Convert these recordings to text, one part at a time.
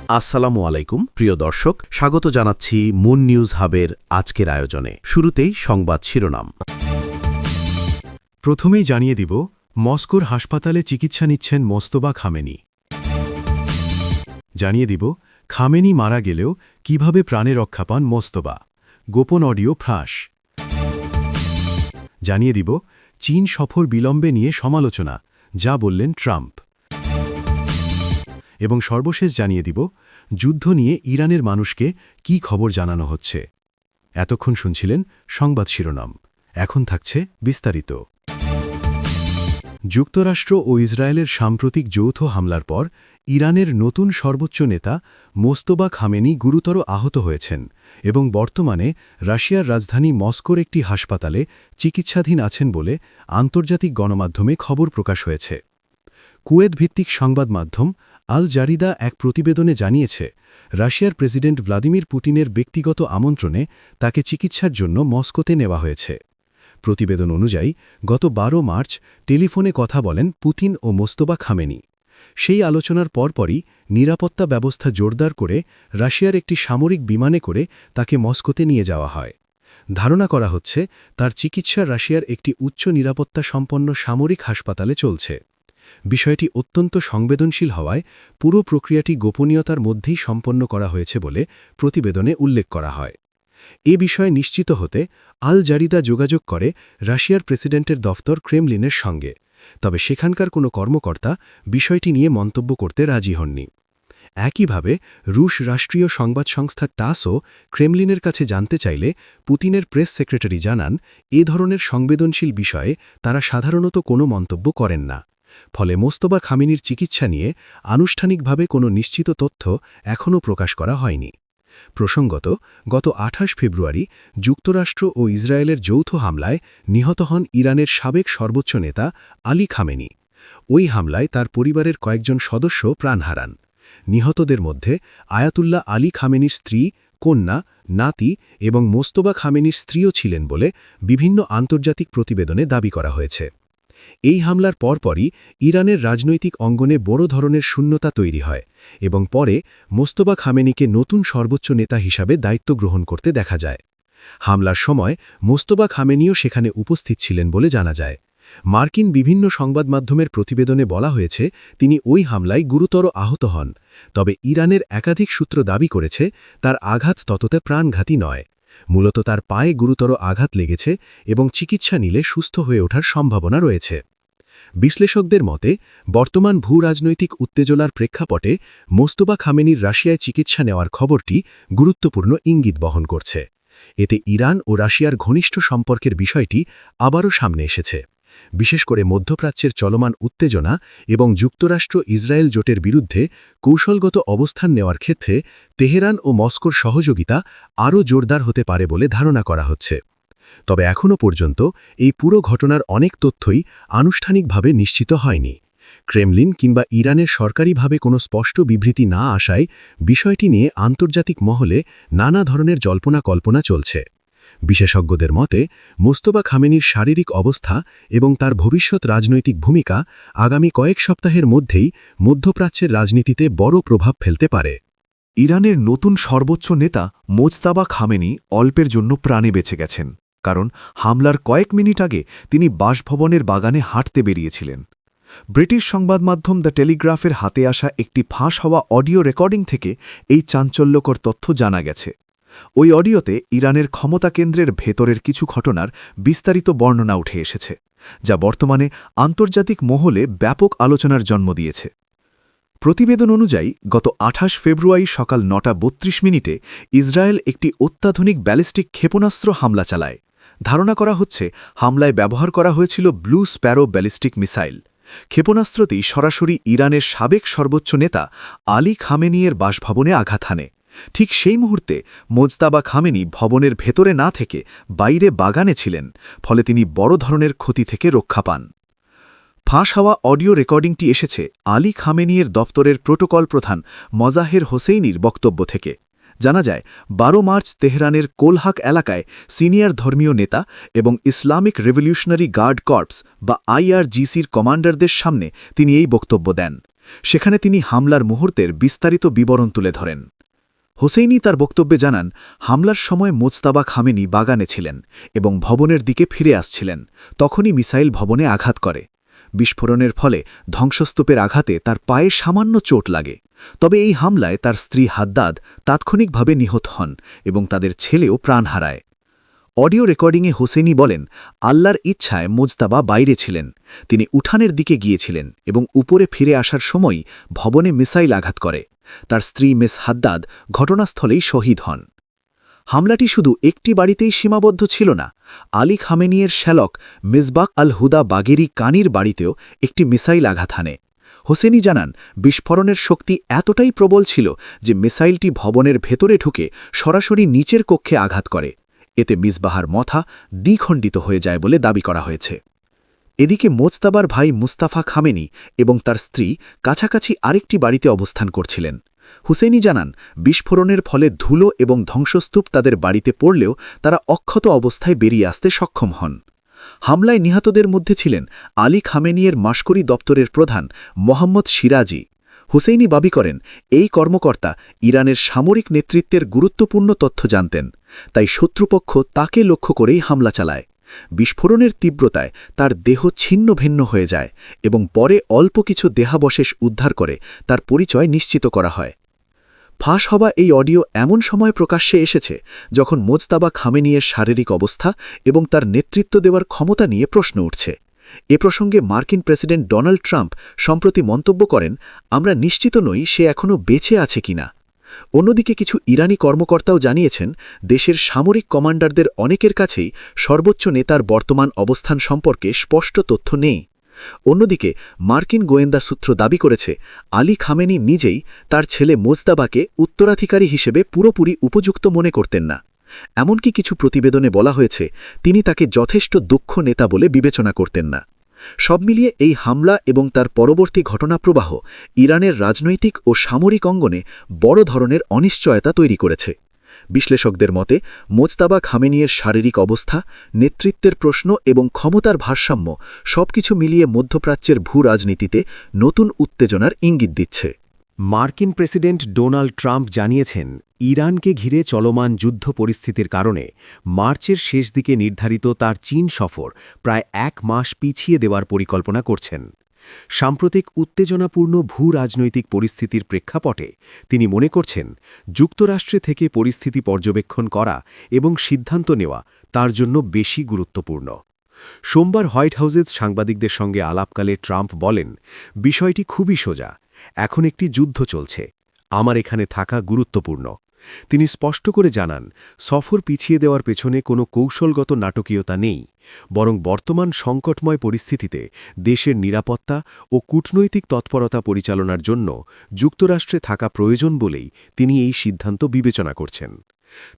আসসালামু আলাইকুম প্রিয় দর্শক, স্বাগত জানাচ্ছি মুন নিউজ হাবের আজকের আয়োজনে। শুরুতেই সংবাদ শিরোনাম। প্রথমেই জানিয়ে দিব, মস্কোর হাসপাতালে চিকিৎসা নিচ্ছেন মোস্তফা খামেনি। জানিয়ে দিব, খামেনি মারা গেলেও কিভাবে প্রাণে রক্ষা পান মোস্তফা, গোপন অডিও ফাঁস। জানিয়ে দিব, চীন সফর বিলম্বে নিয়ে সমালোচনা, যা বললেন ট্রাম্প। এবং সর্বশেষ জানিয়ে দিব, যুদ্ধ নিয়ে ইরানের মানুষকে কি খবর জানানো হচ্ছে। এতক্ষণ শুনছিলেন সংবাদ শিরোনাম, এখন থাকছে বিস্তারিত। যুক্তরাষ্ট্র ও ইসরায়েলের সাম্প্রতিক যৌথ হামলার পর ইরানের নতুন সর্বোচ্চ নেতা মোস্তফা খামেনি গুরুতর আহত হয়েছেন এবং বর্তমানে রাশিয়ার রাজধানী মস্কোর একটি হাসপাতালে চিকিৎসাধীন আছেন বলে আন্তর্জাতিক গণমাধ্যমে খবর প্রকাশ হয়েছে। কুয়েত ভিত্তিক সংবাদ মাধ্যম আল জারিদা এক প্রতিবেদনে জানিয়েছে, রাশিয়ার প্রেসিডেন্ট ভ্লাদিমির পুতিনের ব্যক্তিগত আমন্ত্রণে তাকে চিকিৎসার জন্য মস্কোতে নেওয়া হয়েছে। প্রতিবেদন অনুযায়ী গত ১২ মার্চ টেলিফোনে কথা বলেন পুতিন ও মোস্তফা খামেনি। সেই আলোচনার পরপরই নিরাপত্তা ব্যবস্থা জোরদার করে রাশিয়ার একটি সামরিক বিমানে করে তাকে মস্কোতে নিয়ে যাওয়া হয়। ধারণা করা হচ্ছে, তার চিকিৎসা রাশিয়ার একটি উচ্চ নিরাপত্তা সম্পন্ন সামরিক হাসপাতালে চলছে। বিষয়টি অত্যন্ত সংবেদনশীল হওয়ায় পুরো প্রক্রিয়াটি গোপনীয়তার মধ্যেই সম্পন্ন করা হয়েছে বলে প্রতিবেদনে উল্লেখ করা হয়। এ বিষয়ে নিশ্চিত হতে আল জারিদা যোগাযোগ করে রাশিয়ার প্রেসিডেন্টের দফতর ক্রেমলিনের সঙ্গে, তবে সেখানকার কোনো কর্মকর্তা বিষয়টি নিয়ে মন্তব্য করতে রাজি হননি। একইভাবে রুশ রাষ্ট্রীয় সংবাদ সংস্থা টাসও ক্রেমলিনের কাছে জানতে চাইলে পুতিনের প্রেস সেক্রেটারি জানান, এ ধরনের সংবেদনশীল বিষয়ে তারা সাধারণত কোনো মন্তব্য করেন না। ফলে মোস্তফা খামেনির চিকিৎসা নিয়ে আনুষ্ঠানিকভাবে কোনো নিশ্চিত তথ্য এখনও প্রকাশ করা হয়নি। প্রসঙ্গত, গত ২৮ ফেব্রুয়ারি যুক্তরাষ্ট্র ও ইসরায়েলের যৌথ হামলায় নিহত হন ইরানের সাবেক সর্বোচ্চ নেতা আলী খামেনি। ওই হামলায় তার পরিবারের কয়েকজন সদস্য প্রাণ হারান। নিহতদের মধ্যে আয়াতুল্লাহ আলী খামেনির স্ত্রী, কন্যা, নাতি এবং মোস্তফা খামেনির স্ত্রীও ছিলেন বলে বিভিন্ন আন্তর্জাতিক প্রতিবেদনে দাবি করা হয়েছে। এই হামলার পরপরই ইরানের রাজনৈতিক অঙ্গনে বড় ধরনের শূন্যতা তৈরি হয় এবং পরে মোস্তফা খামেনিকে নতুন সর্বোচ্চ নেতা হিসাবে দায়িত্ব গ্রহণ করতে দেখা যায়। হামলার সময় মোস্তফা খামেনিও সেখানে উপস্থিত ছিলেন বলে জানা যায়। মার্কিন বিভিন্ন সংবাদ মাধ্যমের প্রতিবেদনে বলা হয়েছে, তিনি ওই হামলায় গুরুতর আহত হন, তবে ইরানের একাধিক সূত্র দাবি করেছে তার আঘাত ততটা প্রাণঘাতী নয়। মূলত তার পায়ে গুরুতর আঘাত লেগেছে এবং চিকিৎসা নিলে সুস্থ হয়ে ওঠার সম্ভাবনা রয়েছে। বিশ্লেষকদের মতে, বর্তমান ভূরাজনৈতিক উত্তেজনার প্রেক্ষাপটে মোস্তফা খামেনির রাশিয়ায় চিকিৎসা নেওয়ার খবরটি গুরুত্বপূর্ণ ইঙ্গিত বহন করছে। এতে ইরান ও রাশিয়ার ঘনিষ্ঠ সম্পর্কের বিষয়টি আবারও সামনে এসেছে। বিশেষ করে মধ্যপ্রাচ্যের চলমান উত্তেজনা এবং যুক্তরাষ্ট্র ইসরায়েল জোটের বিরুদ্ধে কৌশলগত অবস্থান নেওয়ার ক্ষেত্রে তেহরান ও মস্কোর সহযোগিতা আরও জোরদার হতে পারে বলে ধারণা করা হচ্ছে। তবে এখনও পর্যন্ত এই পুরো ঘটনার অনেক তথ্যই আনুষ্ঠানিকভাবে নিশ্চিত হয়নি। ক্রেমলিন কিংবা ইরানের সরকারিভাবে কোনো স্পষ্ট বিবৃতি না আসায় বিষয়টি নিয়ে আন্তর্জাতিক মহলে নানা ধরনের জল্পনা-কল্পনা চলছে। বিশেষজ্ঞদের মতে, মোস্তফা খামেনির শারীরিক অবস্থা এবং তার ভবিষ্যৎ রাজনৈতিক ভূমিকা আগামী কয়েক সপ্তাহের মধ্যেই মধ্যপ্রাচ্যের রাজনীতিতে বড় প্রভাব ফেলতে পারে। ইরানের নতুন সর্বোচ্চ নেতা মোজতাবা খামেনি অল্পের জন্য প্রাণে বেঁচে গেছেন, কারণ হামলার কয়েক মিনিট আগে তিনি বাসভবনের বাগানে হাঁটতে বেরিয়েছিলেন। ব্রিটিশ সংবাদ মাধ্যম দ্য টেলিগ্রাফের হাতে আসা একটি ফাঁস হওয়া অডিও রেকর্ডিং থেকে এই চাঞ্চল্যকর তথ্য জানা গেছে। ওই অডিওতে ইরানের ক্ষমতা কেন্দ্রের ভেতরের কিছু ঘটনার বিস্তারিত বর্ণনা উঠে এসেছে, যা বর্তমানে আন্তর্জাতিক মহলে ব্যাপক আলোচনার জন্ম দিয়েছে। প্রতিবেদন অনুযায়ী গত ২৮ ফেব্রুয়ারি সকাল ৯:৩২ ইসরায়েল একটি অত্যাধুনিক ব্যালিস্টিক ক্ষেপণাস্ত্র হামলা চালায়। ধারণা করা হচ্ছে হামলায় ব্যবহার করা হয়েছিল ব্লু স্প্যারো ব্যালিস্টিক মিসাইল। ক্ষেপণাস্ত্রটি সরাসরি ইরানের সাবেক সর্বোচ্চ নেতা আলী খামেনিয়ের বাসভবনে আঘাত হানে। ঠিক সেই মুহূর্তে মোজতাবা খামেনি ভবনের ভেতরে না থেকে বাইরে বাগানে ছিলেন, ফলে তিনি বড় ধরনের ক্ষতি থেকে রক্ষা পান। ফাঁস হওয়া অডিও রেকর্ডিংটি এসেছে আলী খামেনিয়ের দপ্তরের প্রোটোকল প্রধান মজাহের হোসেইনির বক্তব্য থেকে। জানা যায় ১২ মার্চ তেহরানের কোলহাক এলাকায় সিনিয়র ধর্মীয় নেতা এবং ইসলামিক রেভলিউশনারি গার্ড কর্পস বা IRGCর কমান্ডারদের সামনে তিনি এই বক্তব্য দেন। সেখানে তিনি হামলার মুহূর্তের বিস্তারিত বিবরণ তুলে ধরেন। হোসেইনি তার বক্তব্যে জানান, হামলার সময় মোজতাবা খামেনি বাগানে ছিলেন এবং ভবনের দিকে ফিরে আসছিলেন। তখনই মিসাইল ভবনে আঘাত করে। বিস্ফোরণের ফলে ধ্বংসস্তূপের আঘাতে তার পায়ে সামান্য চোট লাগে। তবে এই হামলায় তার স্ত্রী হাদ্দাদ তাৎক্ষণিকভাবে নিহত হন এবং তাদের ছেলেও প্রাণ হারায়। অডিও রেকর্ডিংয়ে হোসেনি বলেন, আল্লাহর ইচ্ছায় মোজতাবা বাইরে ছিলেন। তিনি উঠানের দিকে গিয়েছিলেন এবং উপরে ফিরে আসার সময় ভবনে মিসাইল আঘাত করে। তার স্ত্রী মিস হাদ্দাদ ঘটনাস্থলেই শহীদ হন। হামলাটি শুধু একটি বাড়িতেই সীমাবদ্ধ ছিল না। আলী খামেনিয়ের শ্যালক মিসবাক আল হুদা বাগেরি কানির বাড়িতেও একটি মিসাইল আঘাত হানে। হোসেনি জানান, বিস্ফোরণের শক্তি এতটাই প্রবল ছিল যে মিসাইলটি ভবনের ভেতরে ঢুকে সরাসরি নিচের কক্ষে আঘাত করে। এতে মিসবাহার মাথা দ্বিখণ্ডিত হয়ে যায় বলে দাবি করা হয়েছে। এদিকে মোজতাবার ভাই মুস্তাফা খামেনি এবং তার স্ত্রী কাছাকাছি আরেকটি বাড়িতে অবস্থান করছিলেন। হুসেইনি জানান, বিস্ফোরণের ফলে ধুলো এবং ধ্বংসস্তূপ তাদের বাড়িতে পড়লেও তারা অক্ষত অবস্থায় বেরিয়ে আসতে সক্ষম হন। হামলায় নিহতদের মধ্যে ছিলেন আলী খামেনিয়ের মাস্করি দপ্তরের প্রধান মোহাম্মদ সিরাজি। হুসেইনি দাবি করেন, এই কর্মকর্তা ইরানের সামরিক নেতৃত্বের গুরুত্বপূর্ণ তথ্য জানতেন, তাই শত্রুপক্ষ তাকে লক্ষ্য করেই হামলা চালায়। বিস্ফোরণের তীব্রতায় তার দেহ ছিন্ন ভিন্ন হয়ে যায় এবং পরে অল্প কিছু দেহাবশেষ উদ্ধার করে তার পরিচয় নিশ্চিত করা হয়। ফাঁস হওয়া এই অডিও এমন সময় প্রকাশ্যে এসেছে যখন মোজতাবা খামেনিয়ের শারীরিক অবস্থা এবং তার নেতৃত্ব দেওয়ার ক্ষমতা নিয়ে প্রশ্ন উঠছে। এ প্রসঙ্গে মার্কিন প্রেসিডেন্ট ডোনাল্ড ট্রাম্প সম্প্রতি মন্তব্য করেন, আমরা নিশ্চিত নই সে এখনও বেঁচে আছে কিনা। অন্যদিকে কিছু ইরানি কর্মকর্তাও জানিয়েছেন, দেশের সামরিক কমান্ডারদের অনেকের কাছেই সর্বোচ্চ নেতার বর্তমান অবস্থান সম্পর্কে স্পষ্ট তথ্য নেই। অন্যদিকে মার্কিন গোয়েন্দা সূত্র দাবি করেছে, আলী খামেনি নিজেই তার ছেলে মোজতাবাকে উত্তরাধিকারী হিসেবে পুরোপুরি উপযুক্ত মনে করতেন না। এমনকি কিছু প্রতিবেদনে বলা হয়েছে, তিনি তাকে যথেষ্ট দক্ষ নেতা বলে বিবেচনা করতেন না। সব মিলিয়ে এই হামলা এবং তার পরবর্তী ঘটনাপ্রবাহ ইরানের রাজনৈতিক ও সামরিক অঙ্গনে বড় ধরনের অনিশ্চয়তা তৈরি করেছে। বিশ্লেষকদের মতে, মোজতাবা খামেনিয়ের শারীরিক অবস্থা, নেতৃত্বের প্রশ্ন এবং ক্ষমতার ভারসাম্য সবকিছু মিলিয়ে মধ্যপ্রাচ্যের ভূ-রাজনীতিতে নতুন উত্তেজনার ইঙ্গিত দিচ্ছে। মার্কিন প্রেসিডেন্ট ডোনাল্ড ট্রাম্প জানিয়েছেন, ইরানকে ঘিরে চলমান যুদ্ধ পরিস্থিতির কারণে মার্চের শেষ দিকে নির্ধারিত তার চীন সফর প্রায় 1 মাস পিছিয়ে দেওয়ার পরিকল্পনা করছেন। সাম্প্রতিক উত্তেজনাপূর্ণ ভূ-রাজনৈতিক পরিস্থিতির প্রেক্ষাপটে তিনি মনে করছেন, যুক্তরাষ্ট্রে থেকে পরিস্থিতি পর্যবেক্ষণ করা এবং সিদ্ধান্ত নেওয়া তার জন্য বেশি গুরুত্বপূর্ণ। সোমবার হোয়াইট হাউসের সাংবাদিকদের সঙ্গে আলাপকালে ট্রাম্প বলেন, বিষয়টি খুবই সোজা। এখন একটি যুদ্ধ চলছে। আমার এখানে থাকা গুরুত্বপূর্ণ। তিনি স্পষ্ট করে জানান, সফর পিছিয়ে দেওয়ার পেছনে কোনো কৌশলগত নাটকীয়তা নেই, বরং বর্তমান সংকটময় পরিস্থিতিতে দেশের নিরাপত্তা ও কূটনৈতিক তৎপরতা পরিচালনার জন্য যুক্তরাষ্ট্রে থাকা প্রয়োজন বলেই তিনি এই সিদ্ধান্ত বিবেচনা করছেন।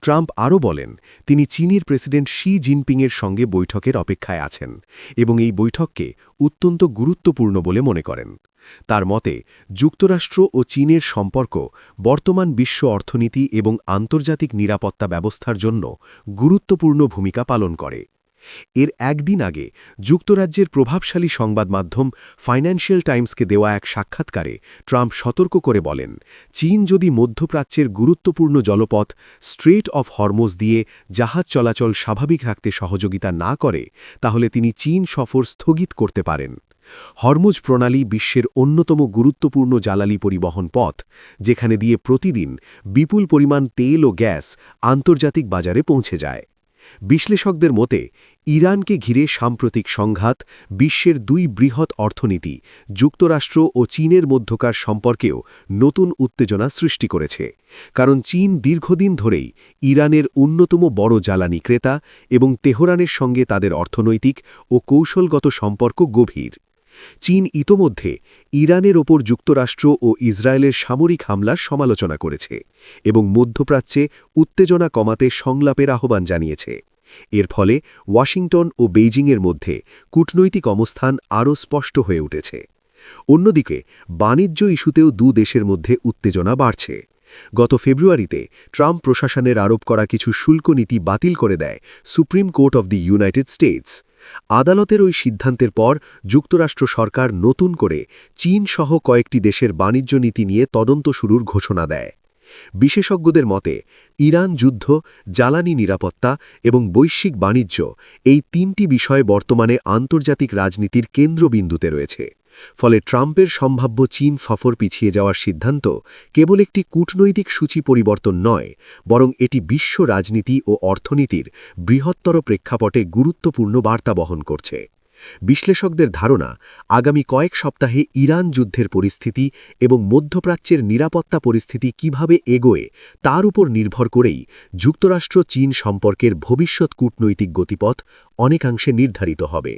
ট্রাম্প আরও বলেন, তিনি চীনের প্রেসিডেন্ট শি জিনপিংয়ের সঙ্গে বৈঠকের অপেক্ষায় আছেন এবং এই বৈঠককে অত্যন্ত গুরুত্বপূর্ণ বলে মনে করেন। তার মতে, যুক্তরাষ্ট্র ও চীনের সম্পর্ক বর্তমান বিশ্ব অর্থনীতি এবং আন্তর্জাতিক নিরাপত্তা ব্যবস্থার জন্য গুরুত্বপূর্ণ ভূমিকা পালন করে। এর একদিন আগে যুক্তরাজ্যের প্রভাবশালী সংবাদ মাধ্যম ফাইন্যান্সিয়াল টাইমসকে দেওয়া এক সাক্ষাৎকারে ট্রাম্প সতর্ক করে বলেন, চীন যদি মধ্যপ্রাচ্যের গুরুত্বপূর্ণ জলপথ স্ট্রেট অফ হরমুজ দিয়ে জাহাজ চলাচল স্বাভাবিক রাখতে সহযোগিতা না করে, তাহলে তিনি চীন সফর স্থগিত করতে পারেন। হরমুজ প্রণালী বিশ্বের অন্যতম গুরুত্বপূর্ণ জ্বালানি পরিবহন পথ, যেখানে দিয়ে প্রতিদিন বিপুল পরিমাণ তেল ও গ্যাস আন্তর্জাতিক বাজারে পৌঁছে যায়। বিশ্লেষকদের মতে, ইরানকে ঘিরে সাম্প্রতিক সংঘাত বিশ্বের 2 বৃহৎ অর্থনীতি যুক্তরাষ্ট্র ও চীনের মধ্যকার সম্পর্কেও নতুন উত্তেজনা সৃষ্টি করেছে, কারণ চীন দীর্ঘদিন ধরেই ইরানের অন্যতম বড় জ্বালানি ক্রেতা এবং তেহরানের সঙ্গে তাদের অর্থনৈতিক ও কৌশলগত সম্পর্ক গভীর। চীন ইতোমধ্যে ইরানের ওপর যুক্তরাষ্ট্র ও ইসরায়েলের সামরিক হামলার সমালোচনা করেছে এবং মধ্যপ্রাচ্যে উত্তেজনা কমাতে সংলাপের আহ্বান জানিয়েছে। এর ফলে ওয়াশিংটন ও বেইজিংয়ের মধ্যে কূটনৈতিক অবস্থান আরও স্পষ্ট হয়ে উঠেছে। অন্যদিকে বাণিজ্য ইস্যুতেও 2 দেশের মধ্যে উত্তেজনা বাড়ছে। গত ফেব্রুয়ারিতে ট্রাম্প প্রশাসনের আরোপ করা কিছু শুল্ক নীতি বাতিল করে দেয় supreme court of the United states. আদালতের ওই সিদ্ধান্তের পর যুক্তরাষ্ট্র সরকার নতুন করে চীন সহ কয়েকটি দেশের বাণিজ্য নীতি নিয়ে তদন্ত শুরুর ঘোষণা দেয়। বিশেষজ্ঞদের মতে ইরান যুদ্ধ, জ্বালানি নিরাপত্তা এবং বৈশ্বিক বাণিজ্য এই তিনটি বিষয় বর্তমানে আন্তর্জাতিক রাজনীতির কেন্দ্রবিন্দুতে রয়েছে। ফলে ট্রাম্পের সম্ভাব্য চীন সফর পিছিয়ে যাওয়ার সিদ্ধান্ত কেবল একটি কূটনৈতিক সূচি পরিবর্তন নয়, বরং এটি বিশ্ব রাজনীতি ও অর্থনীতির বৃহত্তর প্রেক্ষাপটে গুরুত্বপূর্ণ বার্তা বহন করছে। বিশ্লেষকদের ধারণা, আগামী কয়েক সপ্তাহে ইরান যুদ্ধের পরিস্থিতি এবং মধ্যপ্রাচ্যের নিরাপত্তা পরিস্থিতি কিভাবে এগোয় তার উপর নির্ভর করেই যুক্তরাষ্ট্র চীন সম্পর্কের ভবিষ্যৎ কূটনৈতিক গতিপথ অনেকাংশে নির্ধারিত হবে।